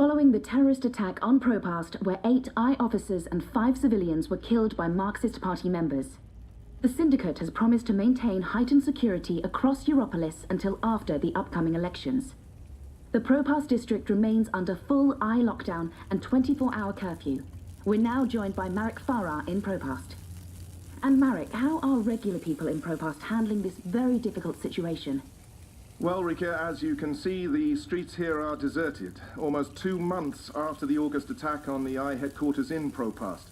Following the terrorist attack on Propast, where 8 I officers and 5 civilians were killed by Marxist Party members, the Syndicate has promised to maintain heightened security across Europolis until after the upcoming elections. The Propast district remains under full I lockdown and 24-hour curfew. We're now joined by Marek Farah in Propast. And Marek, how are regular people in Propast handling this very difficult situation? Well, Rika, as you can see, the streets here are deserted, almost 2 months after the August attack on the I headquarters in Propast.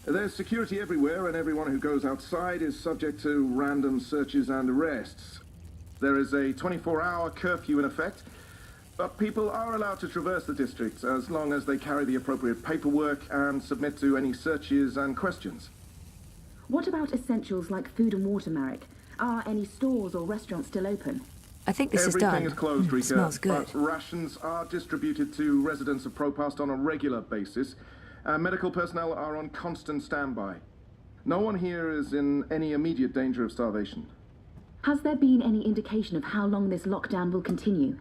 There's security everywhere, and everyone who goes outside is subject to random searches and arrests. There is a 24-hour curfew in effect, but people are allowed to traverse the district as long as they carry the appropriate paperwork and submit to any searches and questions. What about essentials like food and water, Marek? Are any stores or restaurants still open? I think this is done. Everything is closed, Rika, Smells good. but rations are distributed to residents of Propast on a regular basis. Medical personnel are on constant standby. No one here is in any immediate danger of starvation. Has there been any indication of how long this lockdown will continue?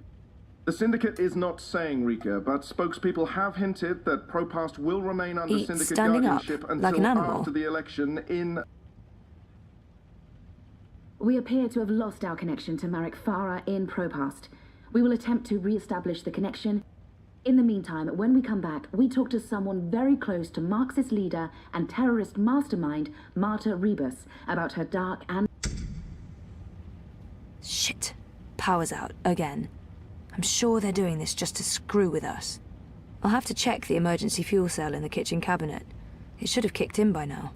The Syndicate is not saying, Rika, but spokespeople have hinted that Propast will remain under Eat Syndicate standing up, guardianship like an until animal. after the election in... We appear to have lost our connection to Marek Farah in Propast. We will attempt to re-establish the connection. In the meantime, when we come back, we talk to someone very close to Marxist leader and terrorist mastermind Marta Rebus about her dark and... Shit. Power's out, again. I'm sure they're doing this just to screw with us. I'll have to check the emergency fuel cell in the kitchen cabinet. It should have kicked in by now.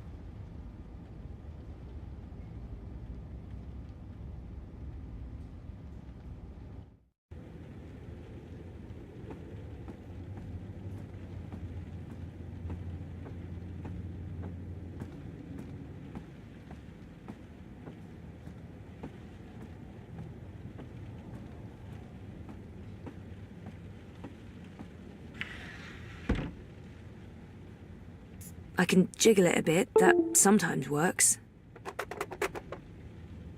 I can jiggle it a bit, that sometimes works.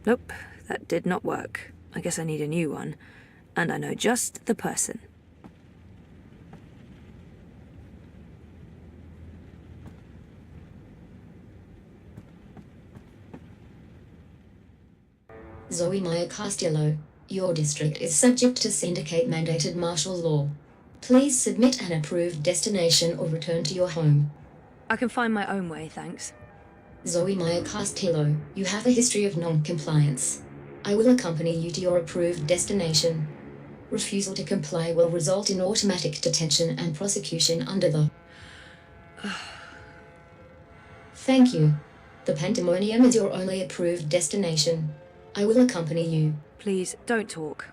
Nope, that did not work. I guess I need a new one. And I know just the person. Zoë Castillo, your district is subject to Syndicate-mandated martial law. Please submit an approved destination or return to your home. I can find my own way, thanks. Zoë Castillo, you have a history of non-compliance. I will accompany you to your approved destination. Refusal to comply will result in automatic detention and prosecution under the... Thank you. The Pandemonium is your only approved destination. I will accompany you. Please, don't talk.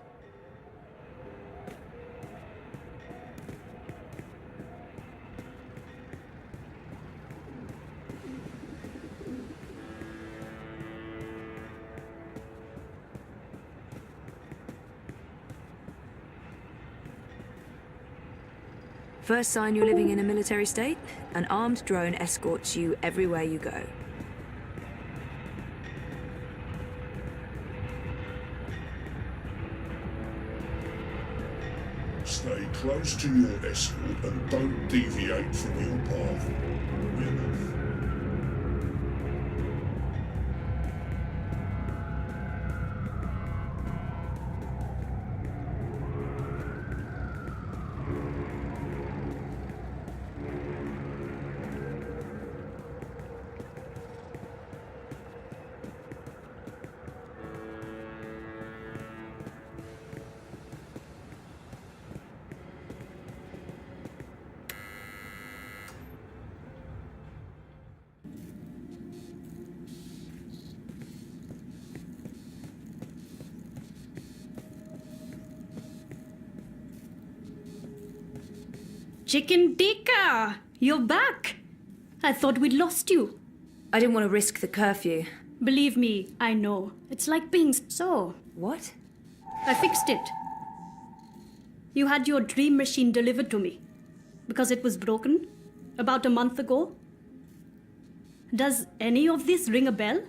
First sign you're living in a military state, an armed drone escorts you everywhere you go. Stay close to your escort and don't deviate from your path. Chicken tikka! You're back! I thought we'd lost you. I didn't want to risk the curfew. Believe me, I know. It's like being so. What? I fixed it. You had your dream machine delivered to me because it was broken about a month ago. Does any of this ring a bell?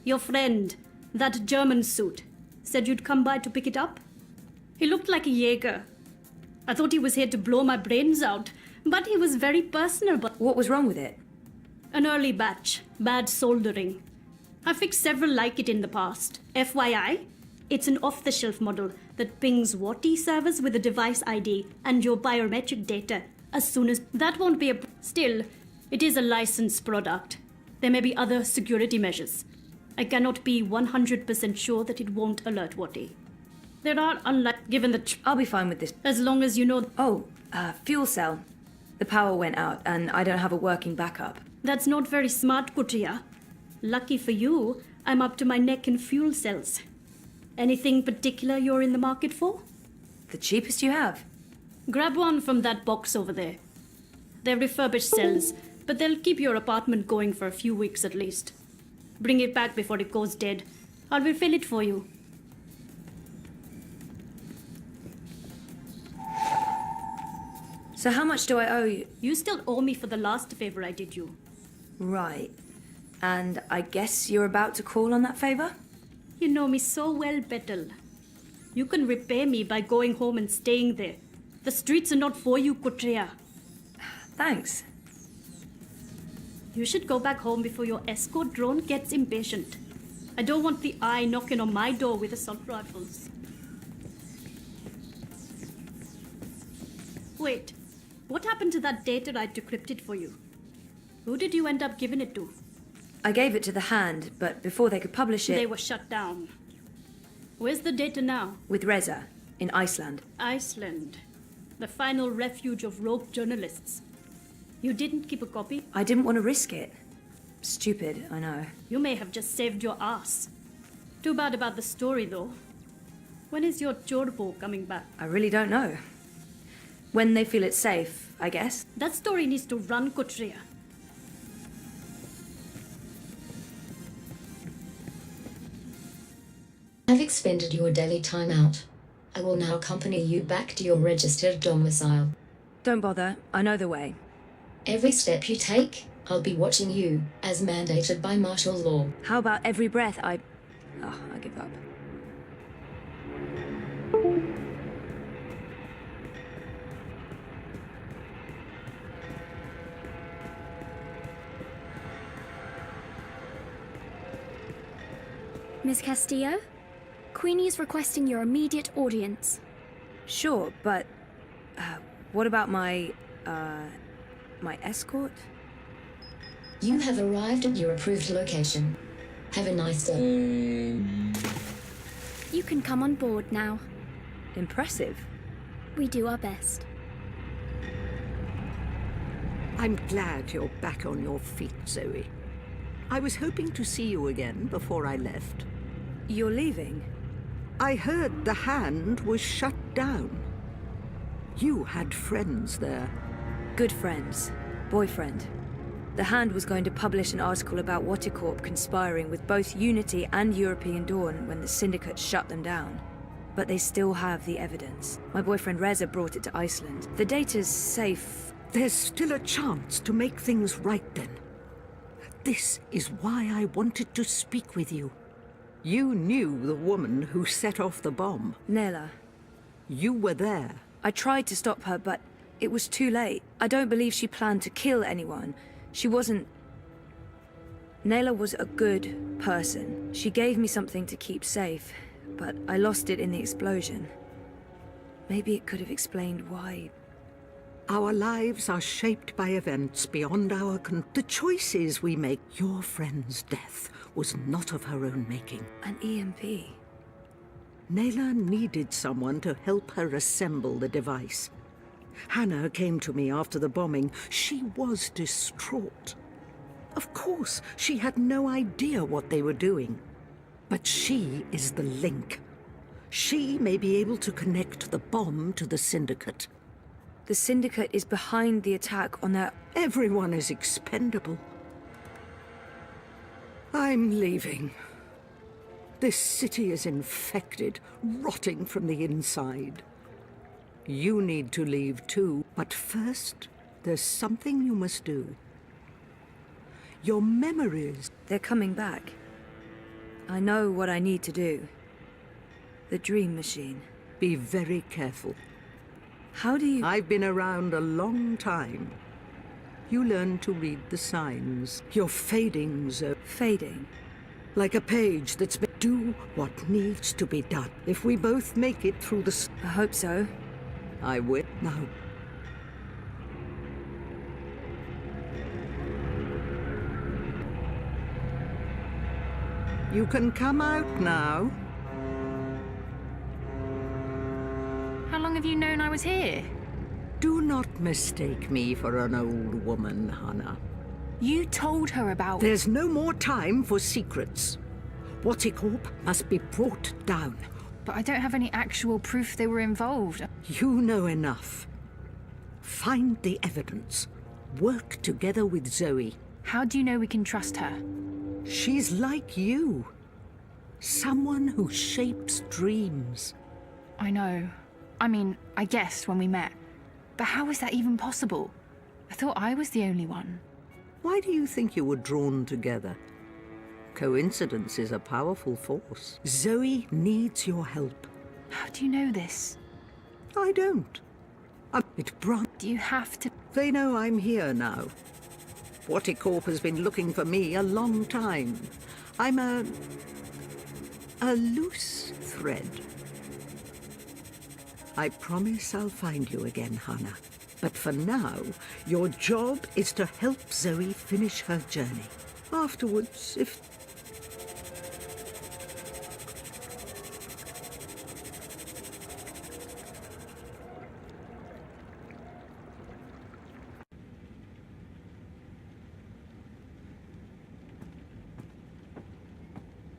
Your friend, that German suit, said you'd come by to pick it up. He looked like a Jaeger. I thought he was here to blow my brains out, but he was very personal. But What was wrong with it? an early batch, bad soldering. I fixed several like it in the past. FYI, it's an off-the-shelf model that pings WATI servers with a device ID and your biometric data as soon as... That won't be a... Still, it is a licensed product. There may be other security measures. I cannot be 100% sure that it won't alert WATI. There are, unlike... Given the... I'll be fine with this. As long as you know... Oh, fuel cell. The power went out, and I don't have a working backup. That's not very smart, Kutria. Lucky for you, I'm up to my neck in fuel cells. Anything particular you're in the market for? The cheapest you have. Grab one from that box over there. They're refurbished cells, but they'll keep your apartment going for a few weeks at least. Bring it back before it goes dead. I'll refill it for you. So how much do I owe you? You still owe me for the last favor I did you. Right. And I guess you're about to call on that favor? You know me so well, Betel. You can repay me by going home and staying there. The streets are not for you, Kutria. Thanks. You should go back home before your escort drone gets impatient. I don't want the eye knocking on my door with assault rifles. Wait, what happened to that data I decrypted for you? Who did you end up giving it to? I gave it to the Hand, but before they could publish it... They were shut down. Where's the data now? With Reza, in Iceland. Iceland. The final refuge of rogue journalists. You didn't keep a copy? I didn't want to risk it. Stupid, I know. You may have just saved your ass. Too bad about the story, though. When is your Chorbo coming back? I really don't know. When they feel it's safe, I guess. That story needs to run, Kutria. Have expended your daily time out. I will now accompany you back to your registered domicile. Don't bother, I know the way. Every step you take, I'll be watching you, as mandated by martial law. How about every breath I give up. Miss Castillo? Queenie is requesting your immediate audience. Sure, but... what about my escort? You have arrived at your approved location. Have a nice day. You can come on board now. Impressive. We do our best. I'm glad you're back on your feet, Zoe. I was hoping to see you again before I left. You're leaving? I heard the Hand was shut down. You had friends there. Good friends. Boyfriend. The Hand was going to publish an article about Waticorp conspiring with both Unity and European Dawn when the Syndicate shut them down. But they still have the evidence. My boyfriend Reza brought it to Iceland. The data's safe. There's still a chance to make things right then. This is why I wanted to speak with you. You knew the woman who set off the bomb. Nela. You were there. I tried to stop her, but it was too late. I don't believe she planned to kill anyone. She wasn't... Nela was a good person. She gave me something to keep safe, but I lost it in the explosion. Maybe it could have explained why... Our lives are shaped by events beyond our the choices we make. Your friend's death was not of her own making. An EMP. Nela needed someone to help her assemble the device. Hannah came to me after the bombing. She was distraught. Of course, she had no idea what they were doing. But she is the link. She may be able to connect the bomb to the Syndicate. The Syndicate is behind the attack on their... Everyone is expendable. I'm leaving. This city is infected, rotting from the inside. You need to leave too, but first, there's something you must do. Your memories... They're coming back. I know what I need to do. The Dream Machine. Be very careful. How do you... I've been around a long time. You learn to read the signs. You're fading, Zoe. Fading? Like a page that's been... Do what needs to be done. If we both make it through the... I hope so. I will. Now. You can come out now. How long have you known I was here? Do not mistake me for an old woman, Hannah. You told her about... There's no more time for secrets. Watticorp must be brought down. But I don't have any actual proof they were involved. You know enough. Find the evidence. Work together with Zoe. How do you know we can trust her? She's like you. Someone who shapes dreams. I know. I mean, I guessed when we met. But how is that even possible? I thought I was the only one. Why do you think you were drawn together? Coincidence is a powerful force. Zoe needs your help. How do you know this? I don't. Do you have to... They know I'm here now. Watticorp has been looking for me a long time. I'm a loose thread. I promise I'll find you again, Hannah. But for now, your job is to help Zoe finish her journey. Afterwards, if...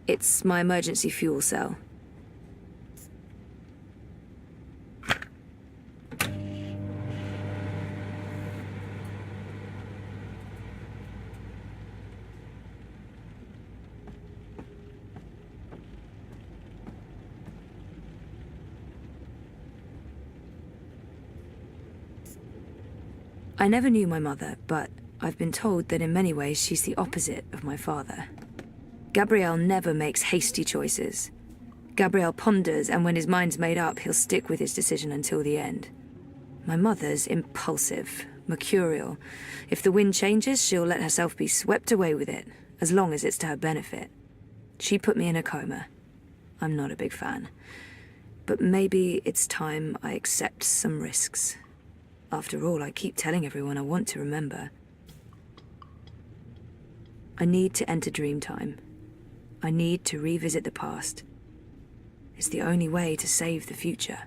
It's my emergency fuel cell. I never knew my mother, but I've been told that in many ways she's the opposite of my father. Gabriel never makes hasty choices. Gabriel ponders, and when his mind's made up, he'll stick with his decision until the end. My mother's impulsive, mercurial. If the wind changes, she'll let herself be swept away with it, as long as it's to her benefit. She put me in a coma. I'm not a big fan. But maybe it's time I accept some risks. After all, I keep telling everyone I want to remember. I need to enter Dreamtime. I need to revisit the past. It's the only way to save the future.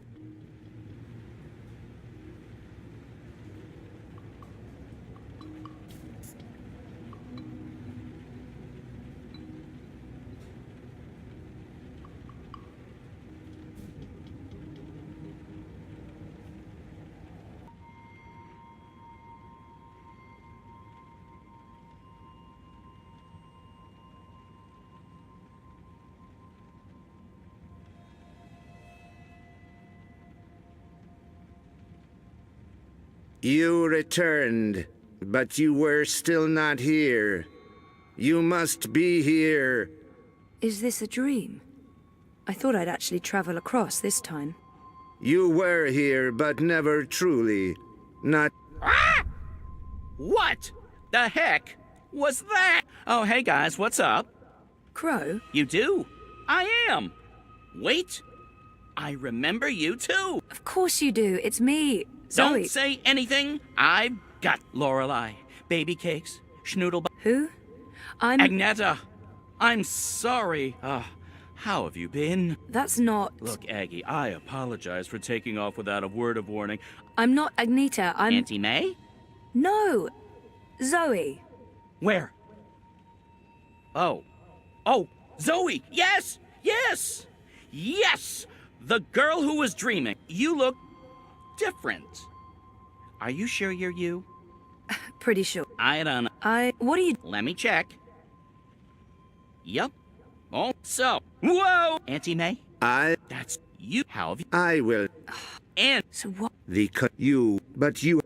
You returned, but you were still not here. You must be here. Is this a dream? I thought I'd actually travel across this time. You were here, but never truly. Not... Ah! What the heck was that? Oh, hey guys, what's up? Crow? You do? I am. Wait. I remember you too. Of course you do. It's me, Zoe. Don't say anything. I've got Lorelei. Baby cakes. Schnoodle... Who? I'm... Agneta. I'm sorry. How have you been? That's not... Look, Aggie, I apologize for taking off without a word of warning. I'm not Agneta, I'm... Auntie May? No! Zoe. Where? Oh. Oh, Zoe! Yes! Yes! Yes! The girl who was dreaming. You look different. Are you sure you're you? Pretty sure. I don't know. What are you... Let me check. Yep. Oh, so. Whoa! Auntie May? That's you. How have you... I will... And... So what... You... But you...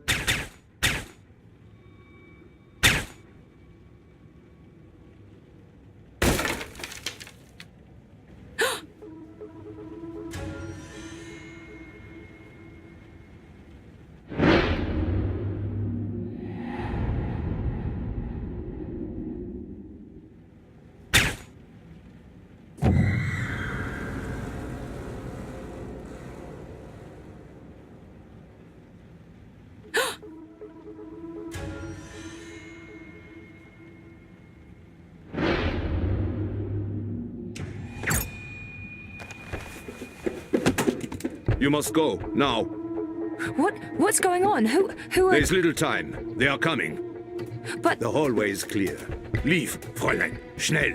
You must go, now. What's going on? Who are... There's little time. They are coming. But... The hallway is clear. Leave, Fräulein. Schnell.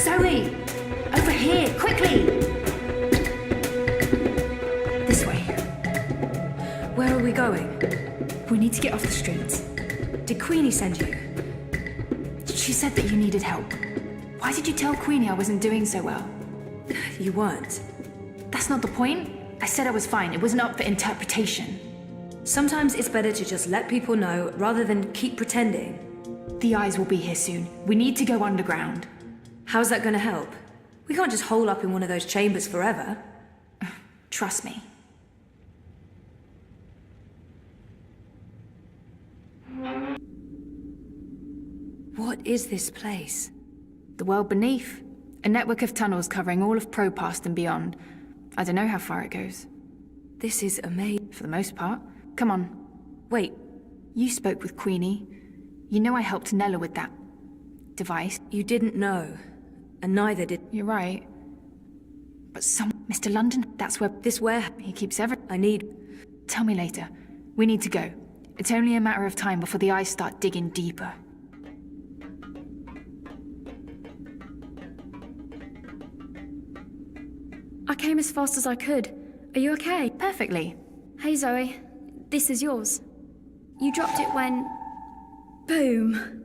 Zoe! Over here, quickly! This way. Where are we going? We need to get off the streets. Did Queenie send you? She said that you needed help. Why did you tell Queenie I wasn't doing so well? You weren't. That's not the point. I said I was fine. It wasn't up for interpretation. Sometimes it's better to just let people know rather than keep pretending. The eyes will be here soon. We need to go underground. How's that gonna help? We can't just hole up in one of those chambers forever. Trust me. What is this place? The world beneath. A network of tunnels covering all of Propast and beyond. I don't know how far it goes. This is amazing. For the most part. Come on. Wait. You spoke with Queenie. You know I helped Nella with that device. You didn't know. And neither did... You're right. But Mr.London, that's where... This where? He keeps every... I need... Tell me later. We need to go. It's only a matter of time before the eyes start digging deeper. I came as fast as I could. Are you okay? Perfectly. Hey, Zoe. This is yours. You dropped it when... Boom.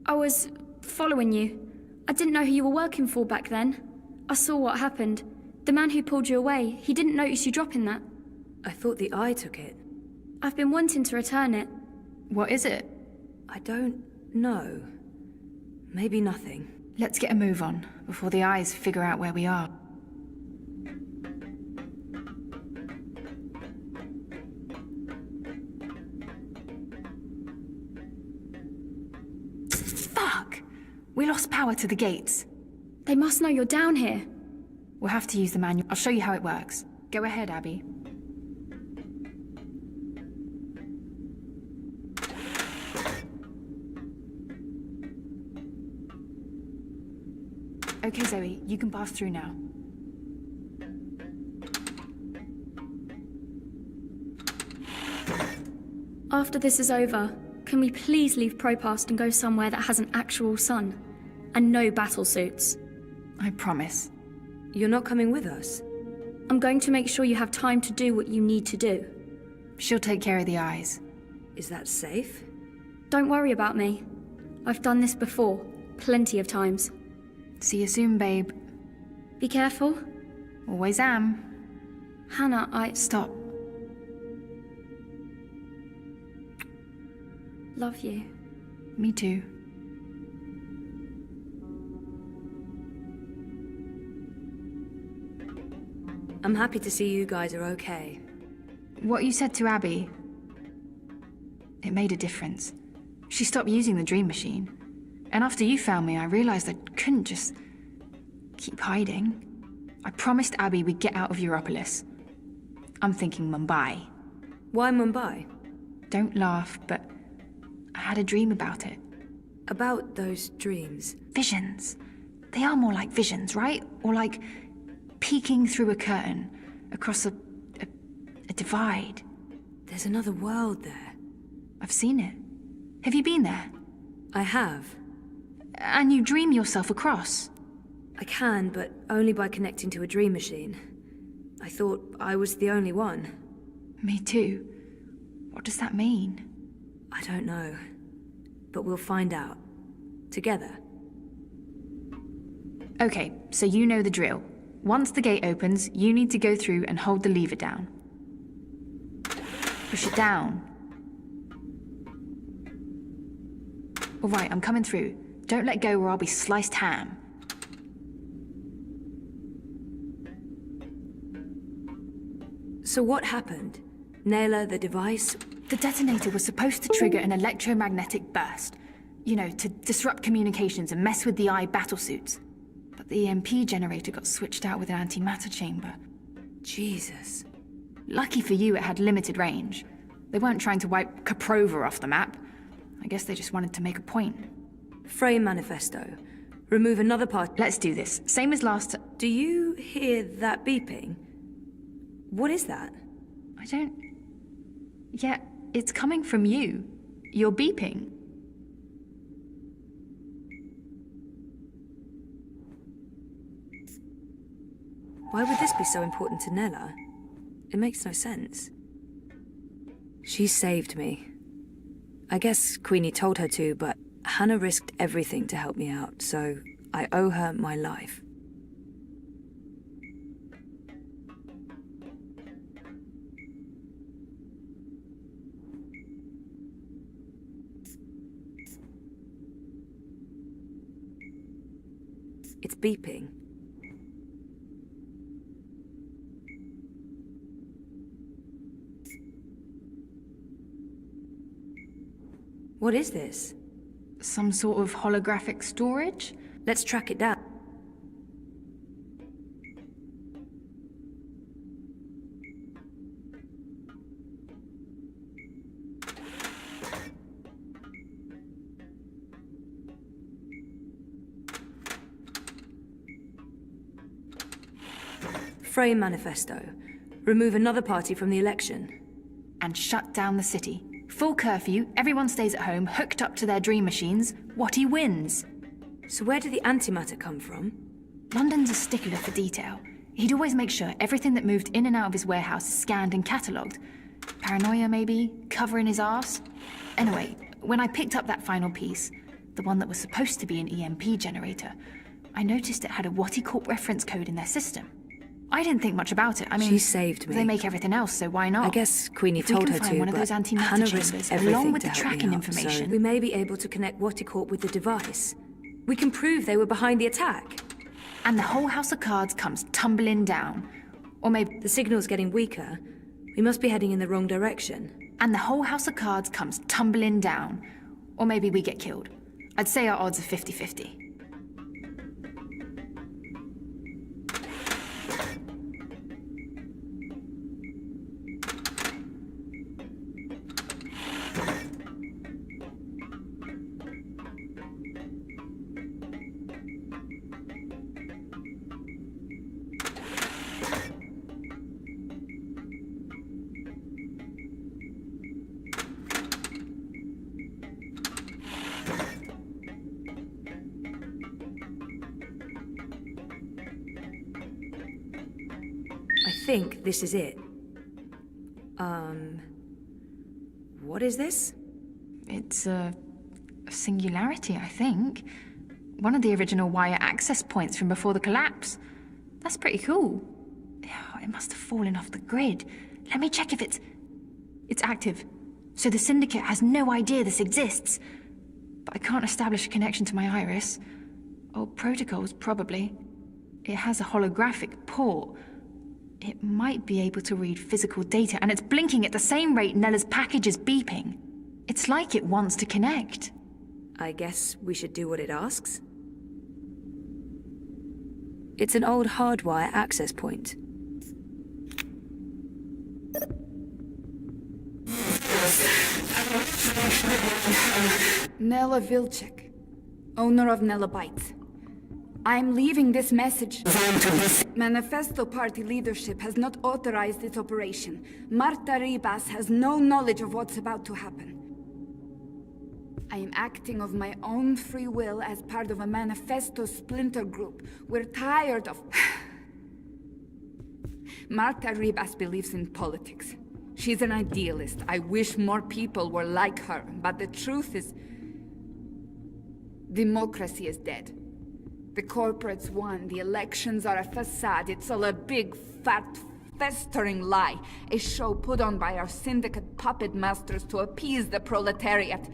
I was following you. I didn't know who you were working for back then. I saw what happened. The man who pulled you away, he didn't notice you dropping that. I thought the eye took it. I've been wanting to return it. What is it? I don't know. Maybe nothing. Let's get a move on, before the eyes figure out where we are. Fuck! We lost power to the gates. They must know you're down here. We'll have to use the manual. I'll show you how it works. Go ahead, Abby. Okay, Zoe, you can pass through now. After this is over, can we please leave Propast and go somewhere that has an actual sun? And no battle suits? I promise. You're not coming with us? I'm going to make sure you have time to do what you need to do. She'll take care of the eyes. Is that safe? Don't worry about me. I've done this before, plenty of times. See you soon, babe. Be careful. Always am. Hannah, Stop. Love you. Me too. I'm happy to see you guys are okay. What you said to Abby, it made a difference. She stopped using the dream machine. And after you found me, I realized I couldn't just keep hiding. I promised Abby we'd get out of Europolis. I'm thinking Mumbai. Why Mumbai? Don't laugh, but I had a dream about it. About those dreams? Visions. They are more like visions, right? Or like peeking through a curtain across a divide. There's another world there. I've seen it. Have you been there? I have. And you dream yourself across? I can, but only by connecting to a dream machine. I thought I was the only one. Me too. What does that mean? I don't know. But we'll find out. Together. Okay, so you know the drill. Once the gate opens, you need to go through and hold the lever down. Push it down. All right, I'm coming through. Don't let go or I'll be sliced ham. So what happened? Naylor, the device? The detonator was supposed to trigger an electromagnetic burst. You know, to disrupt communications and mess with the eye battlesuits. But the EMP generator got switched out with an antimatter chamber. Jesus. Lucky for you, it had limited range. They weren't trying to wipe Koprova off the map. I guess they just wanted to make a point. Frame manifesto. Remove another part. Let's do this. Same as last time. Do you hear that beeping? What is that? I don't... Yeah, it's coming from you. You're beeping. Why would this be so important to Nella? It makes no sense. She saved me. I guess Queenie told her to, but Hannah risked everything to help me out, so I owe her my life. It's beeping. What is this? Some sort of holographic storage? Let's track it down. Frame manifesto. Remove another party from the election. And shut down the city. Full curfew, everyone stays at home, hooked up to their dream machines. Watty wins. So where did the antimatter come from? London's a stickler for detail. He'd always make sure everything that moved in and out of his warehouse is scanned and catalogued. Paranoia, maybe? Covering his arse? Anyway, when I picked up that final piece, the one that was supposed to be an EMP generator, I noticed it had a Watty Corp reference code in their system. I didn't think much about it. I mean, she saved me. They make everything else, so why not? I guess Queenie told her to, find one of those antimatter chambers along with the tracking information. So we may be able to connect Watty Corp with the device. We can prove they were behind the attack. And the whole house of cards comes tumbling down. Or maybe the signal's getting weaker. We must be heading in the wrong direction. And the whole house of cards comes tumbling down. Or maybe we get killed. I'd say our odds are 50-50. I think this is it. What is this? It's a singularity, I think. One of the original wire access points from before the collapse. That's pretty cool. It must have fallen off the grid. Let me check if it's active. So the Syndicate has no idea this exists. But I can't establish a connection to my iris. Old protocols, probably. It has a holographic port. It might be able to read physical data, and it's blinking at the same rate Nella's package is beeping. It's like it wants to connect. I guess we should do what it asks. It's an old hardwire access point. Nella Vilcek, owner of Nella Bytes. I'm leaving this message. Manifesto Party leadership has not authorized this operation. Marta Ribas has no knowledge of what's about to happen. I am acting of my own free will as part of a Manifesto splinter group. We're tired of... Marta Ribas believes in politics. She's an idealist. I wish more people were like her, but the truth is... democracy is dead. The corporates won, the elections are a facade, it's all a big, fat, festering lie. A show put on by our syndicate puppet masters to appease the proletariat.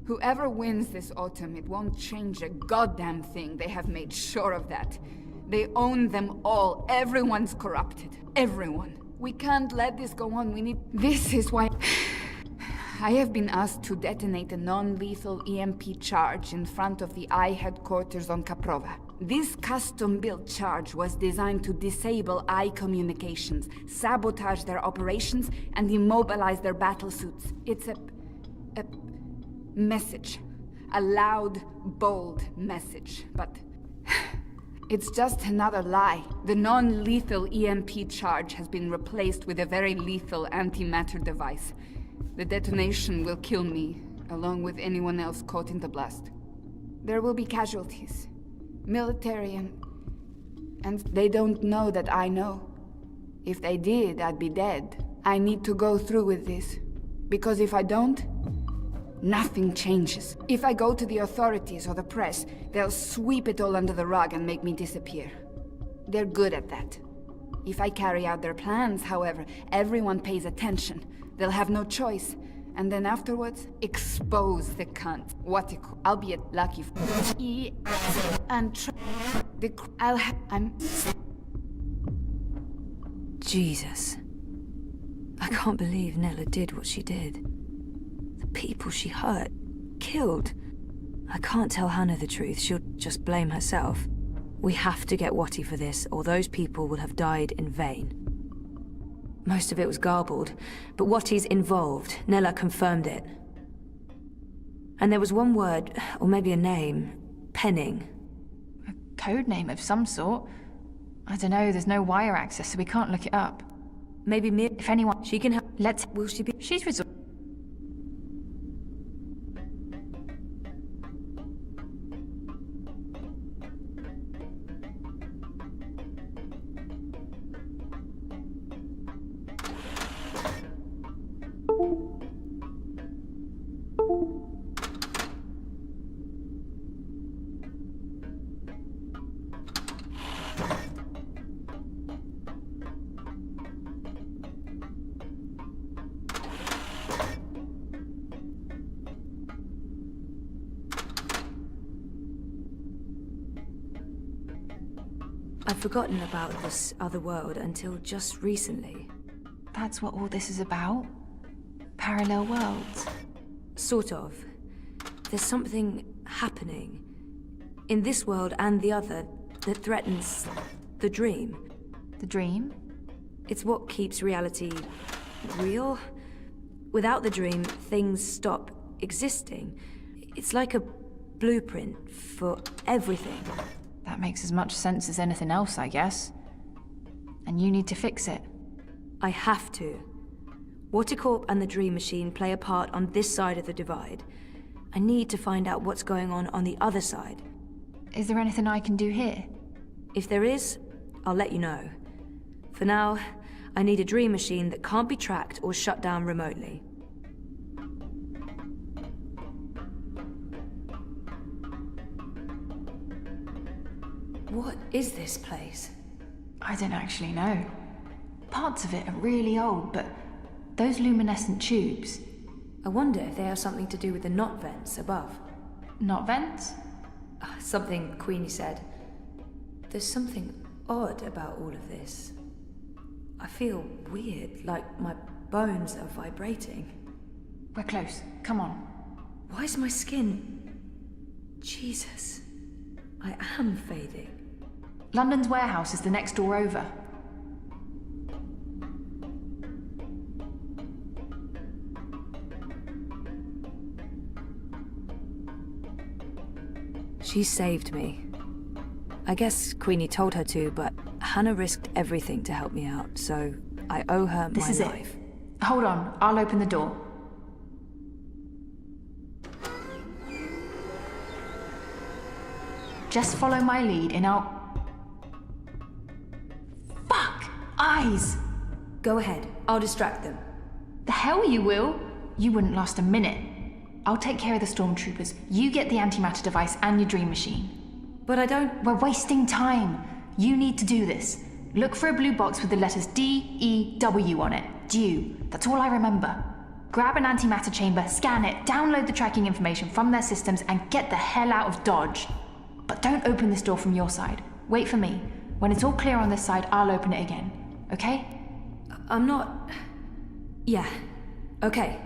Whoever wins this autumn, it won't change a goddamn thing. They have made sure of that. They own them all. Everyone's corrupted. Everyone. We can't let this go on. We need... This is why... I have been asked to detonate a non-lethal EMP charge in front of the I headquarters on Caprova. This custom-built charge was designed to disable I communications, sabotage their operations, and immobilize their battle suits. It's a a message. A loud, bold message. But it's just another lie. The non-lethal EMP charge has been replaced with a very lethal antimatter device. The detonation will kill me, along with anyone else caught in the blast. There will be casualties. Military and they don't know that I know. If they did, I'd be dead. I need to go through with this. Because if I don't, nothing changes. If I go to the authorities or the press, they'll sweep it all under the rug and make me disappear. They're good at that. If I carry out their plans, however, everyone pays attention. They'll have no choice. And then afterwards, expose the cunt. I'll be a lucky Jesus. I can't believe Nella did what she did. The people she hurt, killed. I can't tell Hannah the truth, she'll just blame herself. We have to get Watty for this, or those people will have died in vain. Most of it was garbled, but Watty's involved. Nella confirmed it. And there was one word, or maybe a name. Penning. A code name of some sort. I don't know, there's no wire access, so we can't look it up. Maybe if anyone... She can help... Will she be... She's resolved. I'd forgotten about this other world until just recently. That's what all this is about? Parallel worlds? Sort of. There's something happening in this world and the other that threatens the dream. The dream? It's what keeps reality real. Without the dream, things stop existing. It's like a blueprint for everything. That makes as much sense as anything else, I guess. And you need to fix it. I have to. Watercorp and the Dream Machine play a part on this side of the divide. I need to find out what's going on the other side. Is there anything I can do here? If there is, I'll let you know. For now, I need a Dream Machine that can't be tracked or shut down remotely. What is this place? I don't actually know. Parts of it are really old, but those luminescent tubes... I wonder if they have something to do with the knot vents above. Knot vents? Something Queenie said. There's something odd about all of this. I feel weird, like my bones are vibrating. We're close. Come on. Why is my skin... Jesus. I am fading. London's warehouse is the next door over. She saved me. I guess Queenie told her to, but Hannah risked everything to help me out, so I owe her my life. This is it. Hold on, I'll open the door. Just follow my lead and I'll... Fuck! Eyes! Go ahead, I'll distract them. The hell you will! You wouldn't last a minute. I'll take care of the stormtroopers. You get the antimatter device and your dream machine. But I don't... We're wasting time. You need to do this. Look for a blue box with the letters D-E-W on it. Dew. That's all I remember. Grab an antimatter chamber, scan it, download the tracking information from their systems, and get the hell out of Dodge. But don't open this door from your side. Wait for me. When it's all clear on this side, I'll open it again. Okay? I'm not... Yeah. Okay.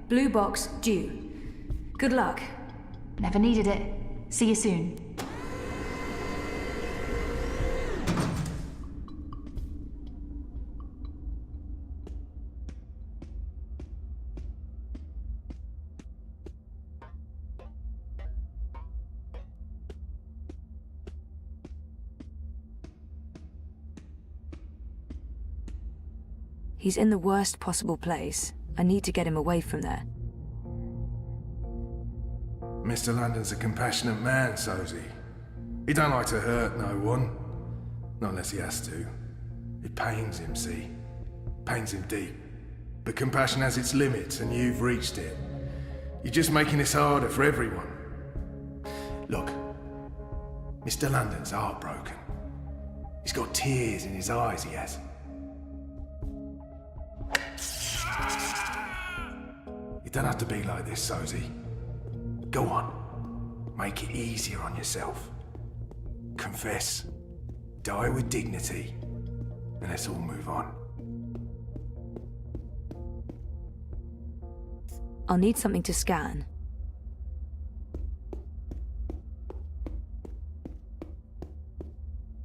Blue box, due. Good luck. Never needed it. See you soon. He's in the worst possible place. I need to get him away from there. Mr. London's a compassionate man, Zoë. He don't like to hurt no one. Not unless he has to. It pains him, see? Pains him deep. But compassion has its limits, and you've reached it. You're just making this harder for everyone. Look, Mr. London's heartbroken. He's got tears in his eyes, he has. You don't have to be like this, Zoë. Go on. Make it easier on yourself. Confess. Die with dignity. And let's all move on. I'll need something to scan.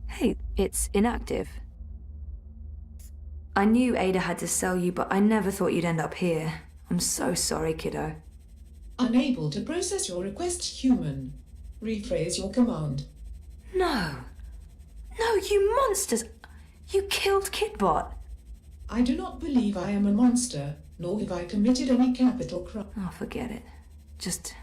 Hey, it's inactive. I knew Ada had to sell you, but I never thought you'd end up here. I'm so sorry, kiddo. Unable to process your request, human. Rephrase your command. No. No, you monsters! You killed Kidbot. I do not believe I am a monster, nor have I committed any capital crime. Oh, forget it. Just...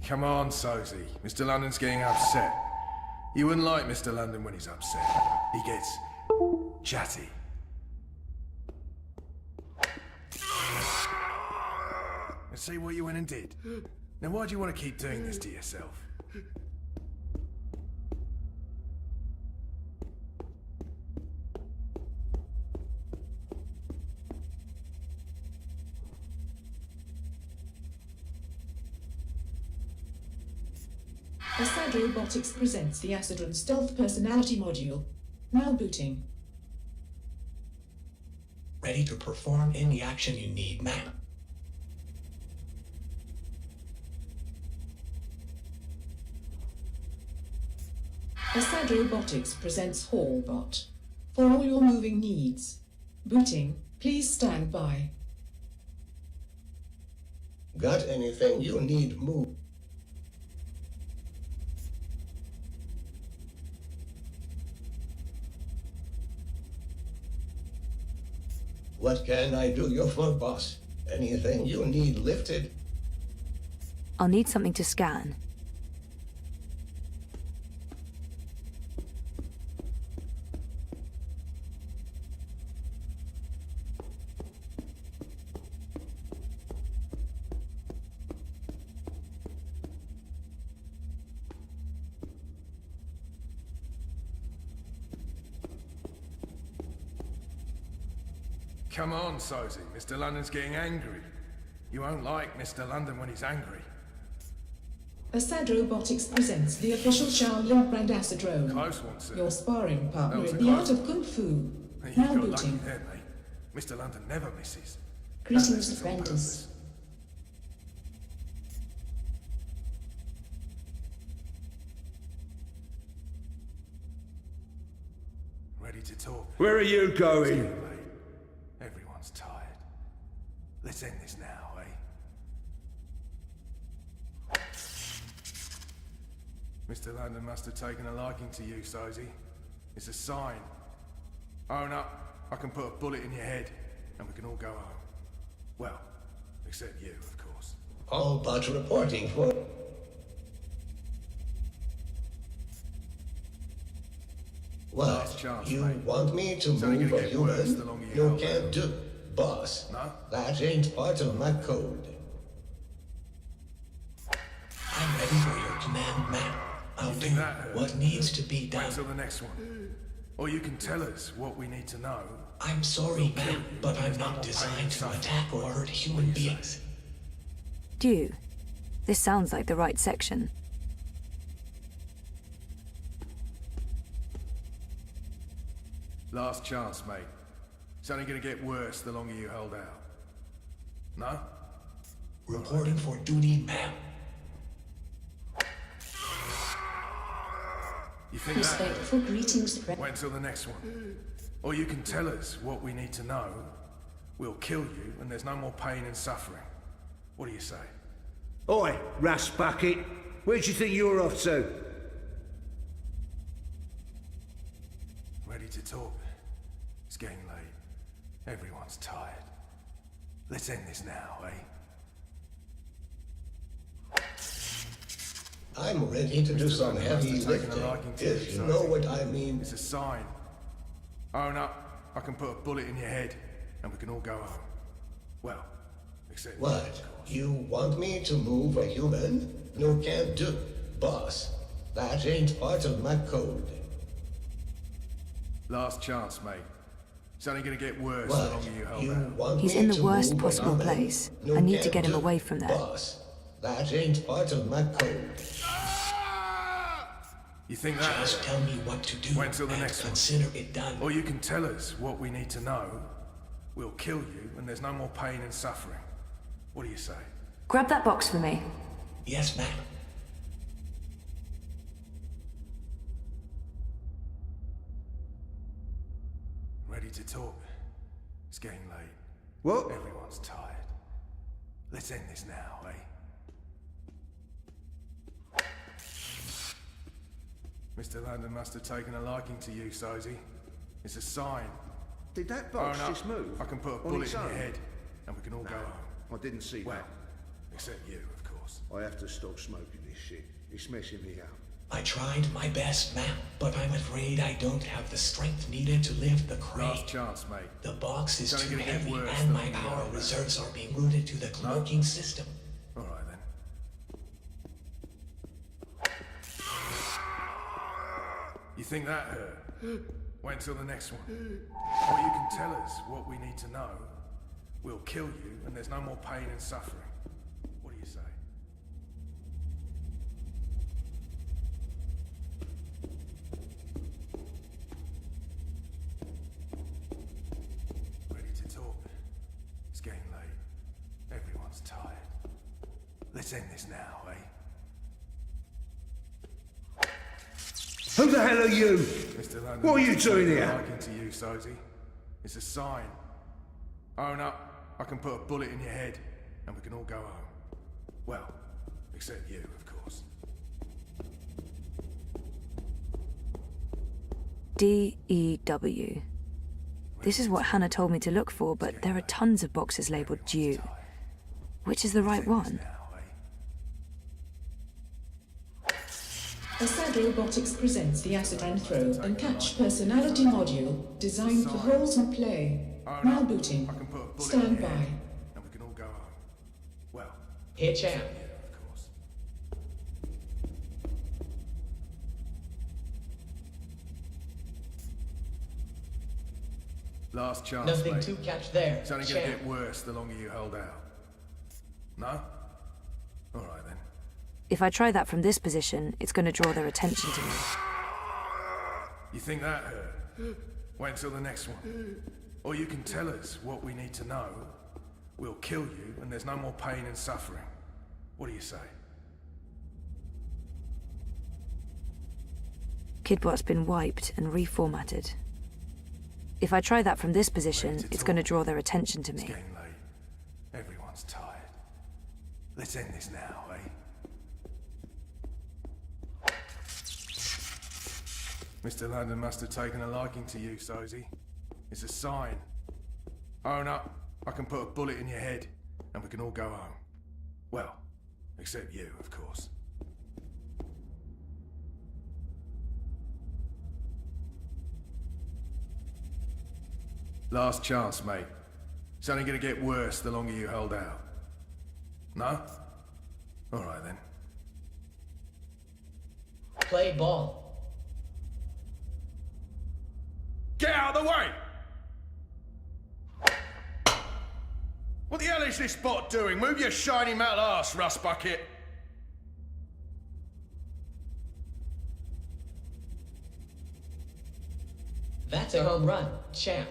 Come on, Zoë. Mr. London's getting upset. You wouldn't like Mr. London when he's upset. He gets chatty. Let's see what you went and did. Now, why do you want to keep doing this to yourself? Asad Robotics presents the Acidron Stealth Personality Module. Now booting. Ready to perform any action you need, ma'am. Asad Robotics presents Hallbot. For all your moving needs. Booting, please stand by. Got anything you need, move. What can I do you for, boss? Anything you need lifted? I'll need something to scan. Come on, Zoë. Mr. London's getting angry. You won't like Mr. London when he's angry. Asad Robotics presents the official Shaolin brand Acidrone. Close one, sir. Your sparring partner That was in a the close art of Kung Fu. You Now got lucky booting. there, mate. Mr. London never misses. Greetings, Unless it's on apprentice. purpose. Ready to talk? Where are you going? Mate. Everyone's tired. Let's end this now, eh? Mr. London must have taken a liking to you, Zoë. It's a sign. Own up, I can put a bullet in your head, and we can all go home. Well, except you, of course. All but reporting for... What? Last chance, You mate. want me to It's only move gonna a get worse human? the longer you You hold can't on. do, boss. No? That ain't part of my code. I'm ready for your command, ma'am. I'll do what needs to be done. Wait till the next one. Or you can tell us what we need to know. I'm sorry, ma'am, but I'm not designed to attack or hurt human beings. Due. This sounds like the right section. Last chance, mate. It's only gonna get worse the longer you hold out. No? Reporting for duty, ma'am. You think Respectful greetings. Wait until the next one. Or you can tell us what we need to know. We'll kill you, and there's no more pain and suffering. What do you say? Oi, Rust Bucket. Where do you think you're off to? Ready to talk? It's getting late. Everyone's tired. Let's end this now, eh? I'm ready to do some heavy lifting, if you know what I mean. It's a sign. Own up, I can put a bullet in your head, and we can all go home. Well, except What? You want me to move a human? No, can't do. Boss, that ain't part of my code. Last chance, mate. It's only gonna get worse the What? longer you hold You out. want He's me in the to worst move a possible human? place. No, I need to can't get him do. away from there. Boss, that ain't part of my code. You think that? Just tell me what to do Wait till the and next one. consider it done. Or you can tell us what we need to know. We'll kill you, and there's no more pain and suffering. What do you say? Grab that box for me. Yes, ma'am. Ready to talk? It's getting late. What? Everyone's tired. Let's end this now, eh? Mr. London must have taken a liking to you, Zoë. It's a sign. Did that box Own up, just move? I can put a on bullet its in your own? head, and we can all go home. I didn't see Well, that. except you, of course. I have to stop smoking this shit. It's messing me up. I tried my best, ma'am, but I'm afraid I don't have the strength needed to lift the crate. Last chance, mate. The box is It's only too gonna get heavy, worse and the my longer you power hold out. reserves are being routed to the cloaking system. All right, then. You think that hurt? Wait until the next one. Or you can tell us what we need to know. We'll kill you, and there's no more pain and suffering. What do you say? Ready to talk? It's getting late. Everyone's tired. Let's end this now, eh? Who the hell are you? Mr. London, What are you it's doing a here? liking to you, Zoë. It's a sign. Own up, I can put a bullet in your head, and we can all go home. Well, except you, of course. D-E-W. This is what Hannah told me to look for, but there are tons of boxes labelled due. Which is the right one? Asad Robotics presents the Acid and Throw and Catch personality module designed for wholesome play. Now booting. Stand by. And we can all go home. Well, Hitch out. of course. Last chance, Nothing mate. to catch there. It's only gonna Champ. get worse the longer you hold out. No? All right, then. If I try that from this position, it's going to draw their attention to me. You think that hurt? Wait until the next one. Or you can tell us what we need to know. We'll kill you, and there's no more pain and suffering. What do you say? Kidbot's been wiped and reformatted. If I try that from this position, it's going to draw their attention to It's me. getting late. Everyone's tired. Let's end this now, eh? Mr. London must have taken a liking to you, Zoë. It's a sign. Own up, I can put a bullet in your head, and we can all go home. Well, except you, of course. Last chance, mate. It's only gonna get worse the longer you hold out. No? All right, then. play ball. Get out of the way! What the hell is this bot doing? Move your shiny metal ass, rust bucket! That's a home run, champ.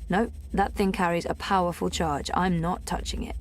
No, that thing carries a powerful charge. I'm not touching it.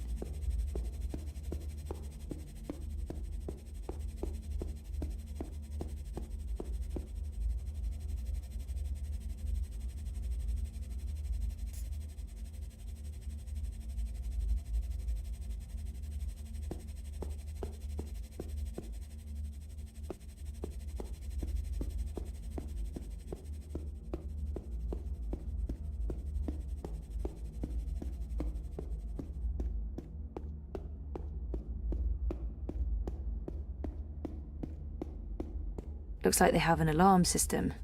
Looks like they have an alarm system.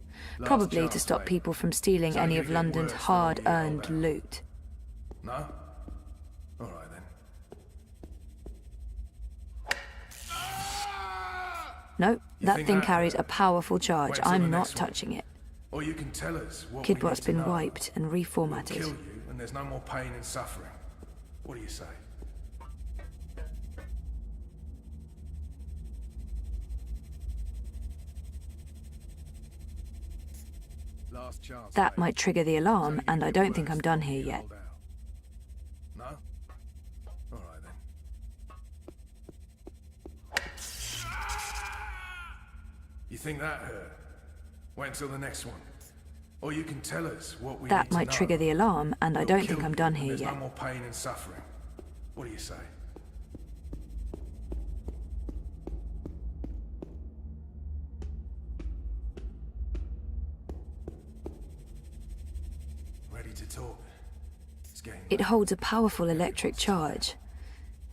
Probably to stop people from stealing any of London's hard-earned loot. No? Alright then. No, that thing carries a powerful charge. I'm not touching it. Or you can tell us what Kidbot's been wiped and reformatted. We'll kill you and there's no more pain and suffering. What do you say? That might trigger the alarm, and I don't think I'm done here yet. No? Alright then. You think that hurt? Wait until the next one. Or you can tell us what we need to know. That might trigger the alarm, and I don't think I'm done here yet. yet. There's no more pain and suffering. What do you say? It holds a powerful electric charge.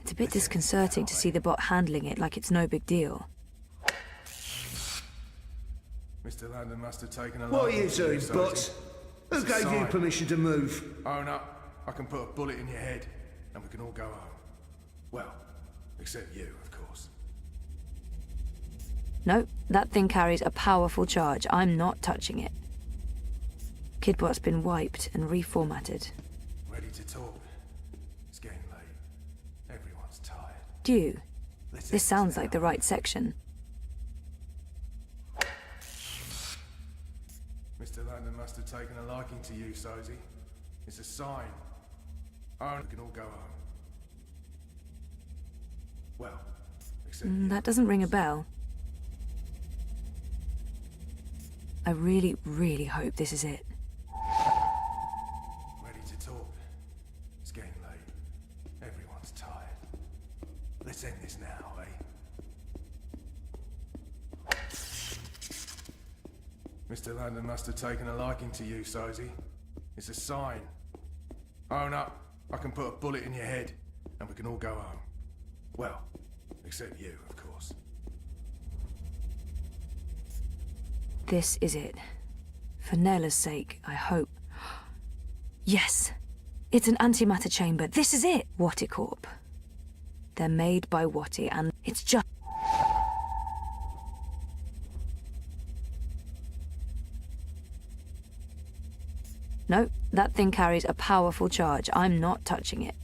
It's a bit disconcerting to see the bot handling it like it's no big deal. Mr.London must have taken a What are you doing, bots? Who gave you permission to move? Own up. I can put a bullet in your head, and we can all go home. Well, except you, of course. No, that thing carries a powerful charge. I'm not touching it. Kidbot's been wiped and reformatted. Ready to talk? It's getting late. Everyone's tired. Due. This sounds like the right section. Mr.London must have taken a liking to you, Zoë. It's a sign. Oh, we can all go home. Well, except That doesn't ring a bell. I really, really hope this is it. Ready to talk? It's getting late. Everyone's tired. Let's end this now, eh? Mr.London must have taken a liking to you, Zoë. It's a sign. Own up. I can put a bullet in your head, and we can all go home. Well, except you, of course. This is it. For Nayla's sake, I hope. Yes! It's an antimatter chamber. This is it! Watticorp. They're made by Watti, and it's just... No, that thing carries a powerful charge. I'm not touching it.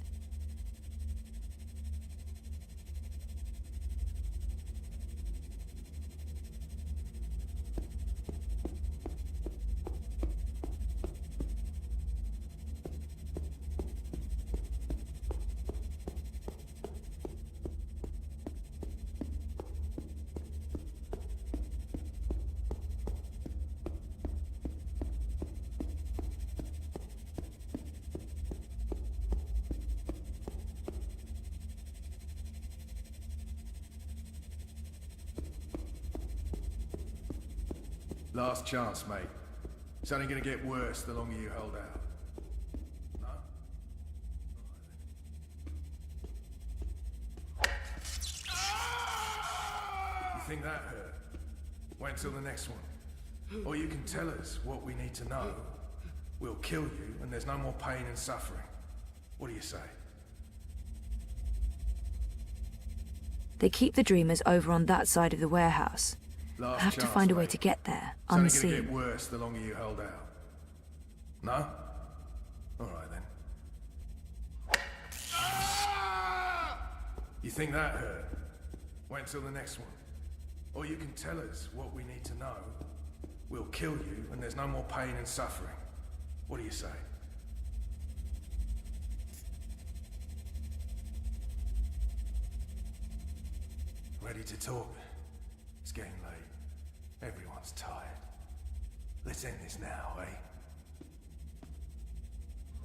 Last chance, mate. It's only gonna get worse the longer you hold out. No? You think that hurt? Wait until the next one. Or you can tell us what we need to know. We'll kill you, and there's no more pain and suffering. What do you say? They keep the Dreamers over on that side of the warehouse. I have to find a way to get there, unseen. It's only gonna get worse the longer you hold out. No? Alright then. You think that hurt? Wait until the next one. Or you can tell us what we need to know. We'll kill you, and there's no more pain and suffering. What do you say? Ready to talk? It's getting late. Everyone's tired. Let's end this now,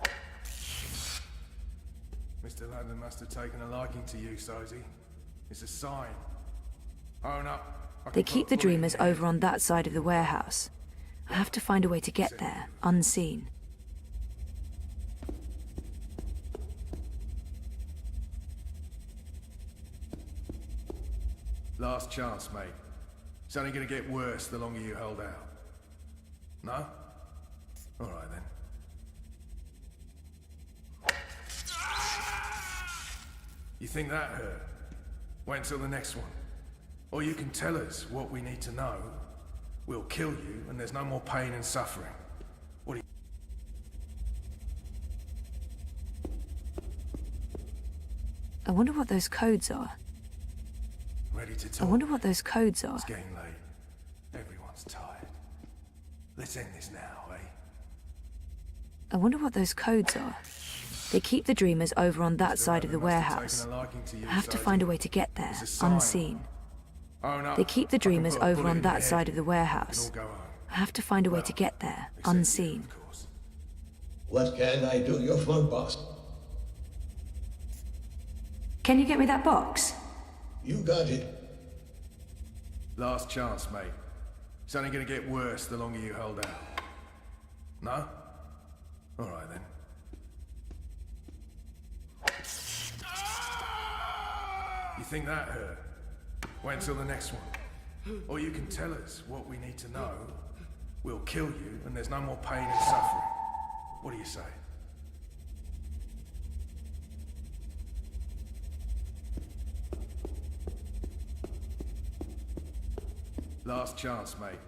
eh? Mr.London must have taken a liking to you, Zoë. It's a sign. Own up. They keep the Dreamers over on that side of the warehouse. I have to find a way to get there, unseen. Last chance, mate. It's only gonna get worse the longer you hold out. No? Alright then. You think that hurt? Wait until the next one. Or you can tell us what we need to know. We'll kill you, and there's no more pain and suffering. What do you... I wonder what those codes are. Ready to talk? I wonder what those codes are. It's getting late. Everyone's tired. Let's end this now, eh? I wonder what those codes are. They keep the Dreamers over on that side of the warehouse. I have to find a way to get there, unseen. They keep the Dreamers over on that side of the warehouse. I have to find a way to get there, unseen. What can I do you for, boss? Can you get me that box? You got it. Last chance, mate. It's only gonna get worse the longer you hold out. No? Alright then. You think that hurt? Wait until the next one. Or you can tell us what we need to know. We'll kill you, and there's no more pain and suffering. What do you say? Last chance, mate.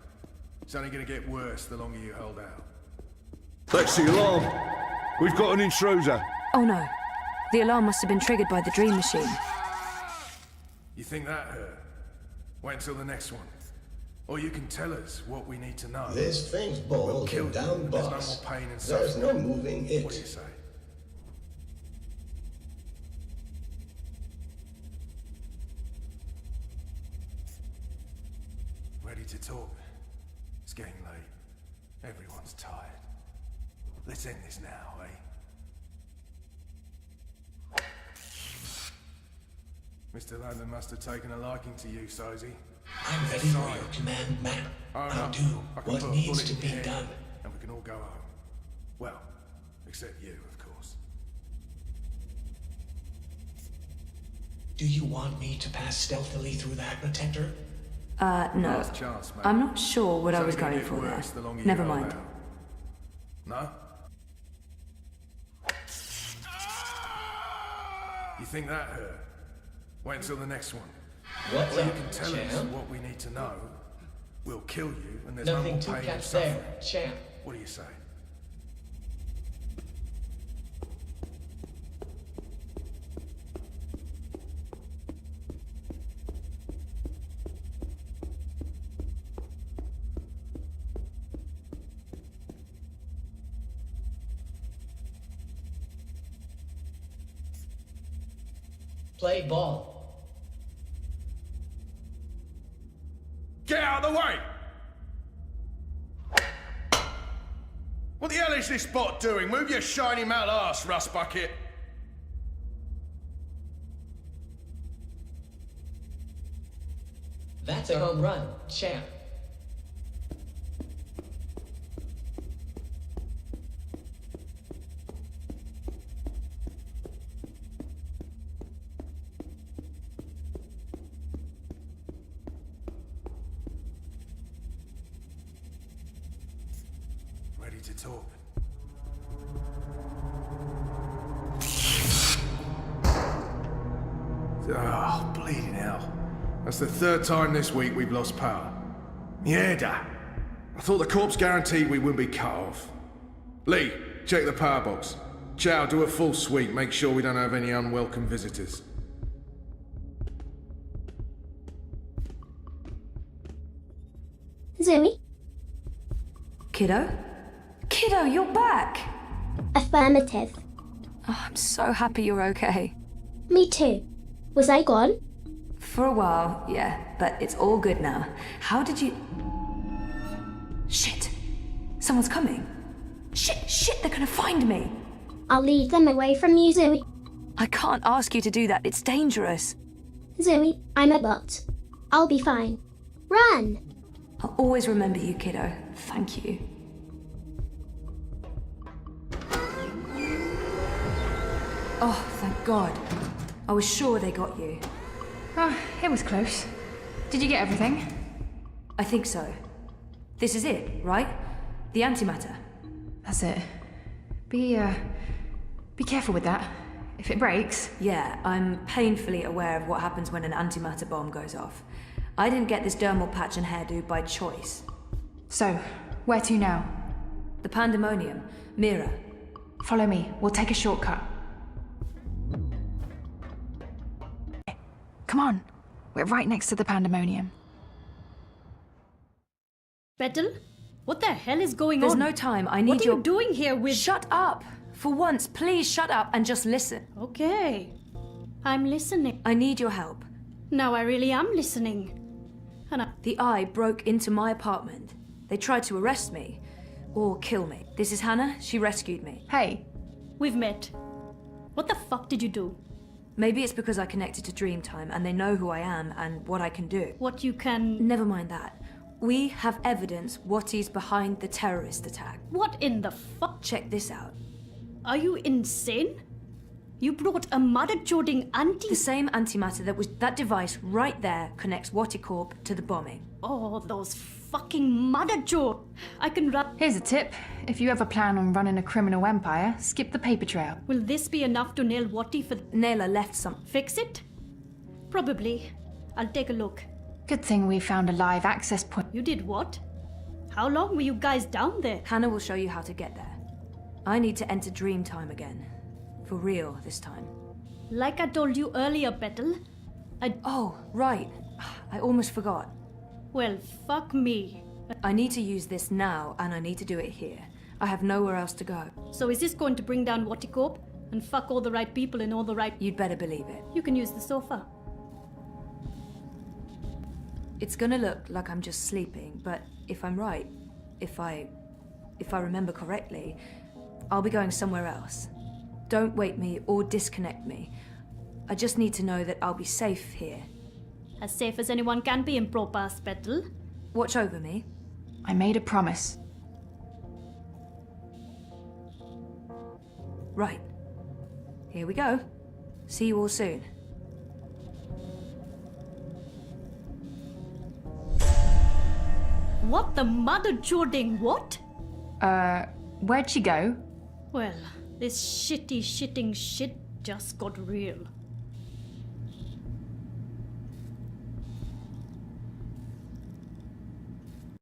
It's only gonna get worse the longer you hold out. That's the alarm. We've got an intruder. Oh no. The alarm must have been triggered by the dream machine. You think that hurt? Wait until the next one. Or you can tell us what we need to know. This thing's boiled and down, boss. There's no more pain and There's suffering. no moving it. What do you say? Ready to talk? It's getting late. Everyone's tired. Let's end this now, eh? Mr.London must have taken a liking to you, Zoë. I'm ready for your command, ma'am. I'll do what needs to be done. And we can all go home. Well, except you, of course. Do you want me to pass stealthily through that protector? No. Last chance, mate. I'm not sure what I It's was only going gonna for get there. worse the longer you Never hold mind. out. No? You think that hurt? Wait until the next one. What's Or you up, can tell us champ? what we need to know. We'll kill you, and there's Nothing no to more pain and catch there, suffering. champ. What do you say? Play ball. Get out of the way! What the hell is this bot doing? Move your shiny metal ass, rust bucket! That's a home run, champ. Ready to talk? Oh, bleeding hell. That's the third time this week we've lost power. Mierda! I thought the corpse guaranteed we wouldn't be cut off. Lee, check the power box. Chow, do a full sweep. Make sure we don't have any unwelcome visitors. Zoe? Kiddo? Kiddo, you're back! Affirmative. Oh, I'm so happy you're okay. Me too. Was I gone? For a while, yeah, but it's all good now. How did you... Shit! Someone's coming. Shit, they're gonna find me! I'll lead them away from you, Zoe. I can't ask you to do that, it's dangerous. Zoe, I'm a bot. I'll be fine. Run! I'll always remember you, kiddo. Thank you. Oh, thank God. I was sure they got you. Oh, it was close. Did you get everything? I think so. This is it, right? The antimatter. That's it. Be careful with that. If it breaks... Yeah, I'm painfully aware of what happens when an antimatter bomb goes off. I didn't get this dermal patch and hairdo by choice. So, where to now? The Pandemonium. Mira. Follow me. We'll take a shortcut. Come on. We're right next to the Pandemonium. Petal? What the hell is going on? There's no time. I need What are you doing here with... Shut up! For once, please shut up and just listen. Okay. I'm listening. I need your help. Now I really am listening. The Eye broke into my apartment. They tried to arrest me. Or kill me. This is Hannah. She rescued me. Hey. We've met. What the fuck did you do? Maybe it's because I connected to Dreamtime and they know who I am and what I can do. What you can... Never mind that. We have evidence what is behind the terrorist attack. What in the fuck? Check this out. Are you insane? You brought a mother-joding The same antimatter that device right there connects Watticorp to the bombing. Oh, those fucking mother-jod. I can run... Here's a tip. If you ever plan on running a criminal empire, skip the paper trail. Will this be enough to nail Watty for... Naila left some... Fix it? Probably. I'll take a look. Good thing we found a live access point. You did what? How long were you guys down there? Hannah will show you how to get there. I need to enter Dreamtime again. For real this time. Like I told you earlier, Petal. Oh, right. I almost forgot. Well, fuck me. I need to use this now, and I need to do it here. I have nowhere else to go. So is this going to bring down Watticorp and fuck all the right people in all the right... You'd better believe it. You can use the sofa. It's gonna look like I'm just sleeping, but if I'm right, if I remember correctly, I'll be going somewhere else. Don't wake me or disconnect me. I just need to know that I'll be safe here. As safe as anyone can be in Propass, Petal. Watch over me. I made a promise. Right. Here we go. See you all soon. What the mother-joding what? Where'd she go? Well, this shitting shit just got real.